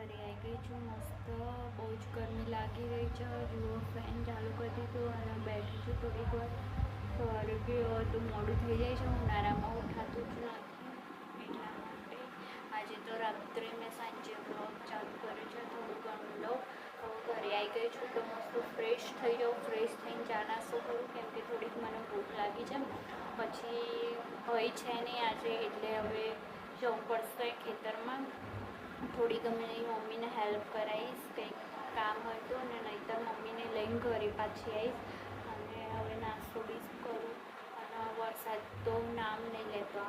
ઘરે આવી ગઈ છું મસ્ત. બહુ જ ગરમી લાગી રહી છે. જુઓ ફેન ચાલુ કરી દીધું અને બેઠી છું થોડીક વાર. સવારે બી તો મોડું થઈ જાય છે, ઉનાળામાં ઉઠાતું જ નથી એટલા માટે. આજે તો રાત્રે મેં સાંજે બ્લોગ ચાલુ કર્યું છે, થોડું ઘણું લો. ઘરે આવી ગઈ છું તો મસ્ત ફ્રેશ થઈ જાઉં. ફ્રેશ થઈને ચા નાસ્તો કરું કેમ કે થોડીક મને ભૂખ લાગી છે. પછી ભાઈ છે નહીં આજે એટલે હવે જવું પડશે ખેતરમાં. થોડી ગમે મમ્મીને હેલ્પ કરાવીશ, કંઈક કામ હોય તો, અને નહીંતર મમ્મીને લઈને ઘરે પાછી આવીશ. અને હવે નાસ્તો બી કરું. અને વરસાદ તો નામ નહીં લેતો.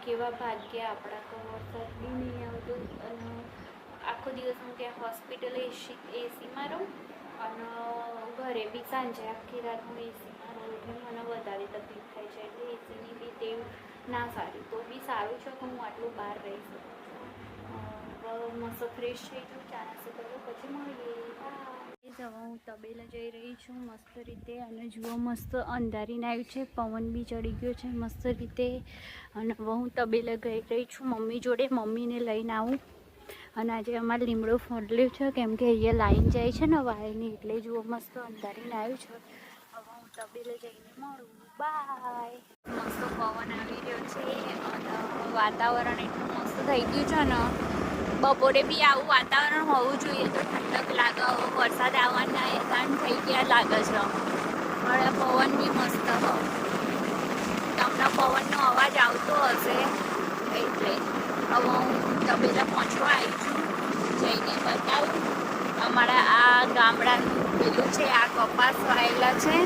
કેવા ભાગ્ય આપણા તો વરસાદ બી નહીં આવતો. અને આખો દિવસ હું ત્યાં હોસ્પિટલે એસીમાં રહું અને ઘરે બી સાંજે આખી રાત હું એસીમાં રહું એટલે મને વધારે તકલીફ થાય છે. એટલે એસીની બી ટેવ ના સારી. તો બી સારું છે કે હું આટલું બહાર રહી શકું છું. મસ્ત ફ્રેશ થઈ જાઉં, ચા નાસ્તો કરું, પછી મળીએ. હવે હું તબેલા જઈ રહી છું મસ્ત રીતે. અને જુઓ મસ્ત અંધારીને આવ્યું છે, પવન બી ચડી ગયો છે મસ્ત રીતે. અને હવે હું તબેલા ગઈ રહી છું મમ્મી જોડે. મમ્મીને લઈને આવું. અને આજે અમારે લીમડો ફોડલ્યું છે કેમ કે અહીંયા લાઈન જાય છે ને વાયરની, એટલે જુઓ મસ્ત અંધારીને આવ્યું છે. હવે હું તબેલે જઈને મળું. બાય. મસ્ત પવન આવી રહ્યો છે અને વાતાવરણ એટલું મસ્ત થઈ ગયું છે ને. બપોરે બી આવું વાતાવરણ હોવું જોઈએ તો ઠંડક લાગે. વરસાદ આવવાના એકાંત થઈ ગયા લાગે છે. હવે પવન બી મસ્ત હો. તમને પવનનો અવાજ આવતો હશે એટલે. હવે હું તબેલા પહોંચવા આવી છું. જઈને બતાવું. અમારા આ ગામડાનું પેલું છે, આ કપાસ વાયેલા છે.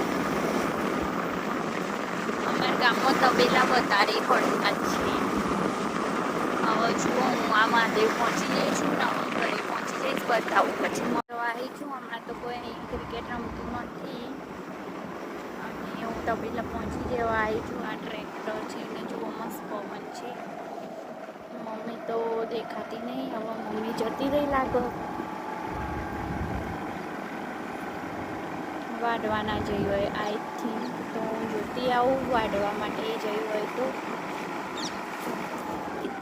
અમારા ગામમાં તબેલા વધારે પડતા છે. હવે જુઓ હું આ મહાદેવ પહોંચી જઈ છું ને ઘરે પહોંચી જઈશ, બતાવું પછી આવી છું. હમણાં તો કોઈ ક્રિકેટ રમતું નથી અને હું તબેલા પહોંચી જવા આવી છું. આ ટ્રેક્ટર છે ને જુઓ મસ્ત પવન છે. મમ્મી તો દેખાતી નહીં. હવે મમ્મી જતી રહી લાગો. વાઢવાના જઈ હોય આઈ થિંક તો હું જોતી આવું વાઢવા માટે જઈ હોય તો.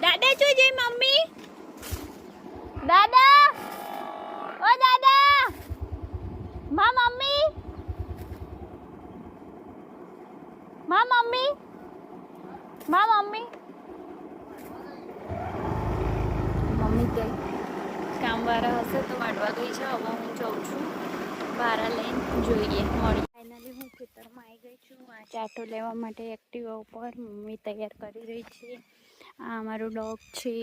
દાદા શું જઈ મમ્મી? દાદા, ઓ દાદા, માં મમ્મી, માં મમ્મી, માં મમ્મી. મમ્મી તે કામવાળા હશે તો વાઢવા ગઈ છે. હવે હું જાઉં છું ભારા લઈને, જોઈએ મળી. ફાઇનલી હું ખેતરમાં આવી ગઈ છું. આ ચાટો લેવા માટે એક્ટિવા ઉપર મમ્મી તૈયાર કરી રહી છે. આ અમારું ડોગ છે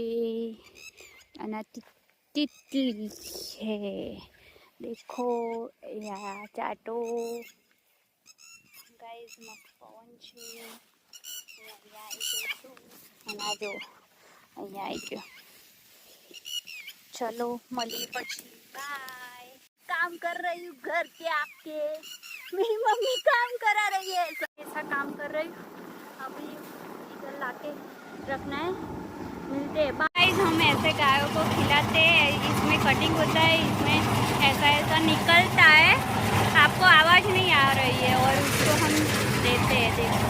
અને તિતલી છે. દેખો યા ચાટો ગાઈઝ. મસ્ત પવન છે. અહીંયા આવી ગયો છું અને આ જો અહીંયા આવી ગયો. चलो मलिए પછી बाय. काम कर रही हूँ घर के आपके. मेरी मम्मी काम करा रही है. ऐसा काम कर रही हूँ. अभी इधर लाके रखना है. मिलते हैं बाय. हम ऐसे गायों को खिलाते हैं. इसमें कटिंग होता है, इसमें ऐसा ऐसा निकलता है. आपको आवाज़ नहीं आ रही है और उसको हम देते हैं. देखो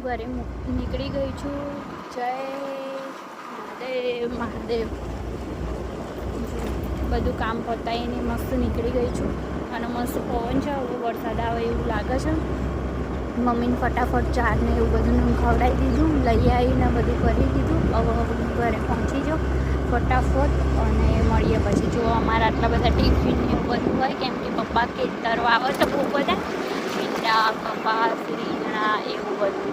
ઘરે નીકળી ગઈ છું. જય મહાદેવ મહાદેવ. બધું કામ પતાવીને મસ્ત નીકળી ગઈ છું. અને મસ્ત પવન છે. હવે વરસાદ આવે એવું લાગે છે. મમ્મીને ફટાફટ ચા ને એવું બધું ખવડાવી દીધું, લઈ આવીને બધું કરી દીધું. હવે ઘરે પહોંચી જાઉં ફટાફટ અને મળીએ પછી. જો અમારા આટલા બધા ટિફિન એવું બધું હોય કેમ કે પપ્પા ખેતરો આવે છે બહુ બધા. ભીંડા, કપાસ, રીંગણા એવું બધું.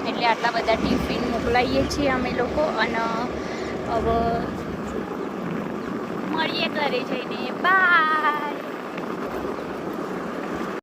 એટલે આટલા બધા ટિફિન મોકલાવીએ છીએ અમે લોકો. અને હવે મળીએ ઘરે જઈને. બાય.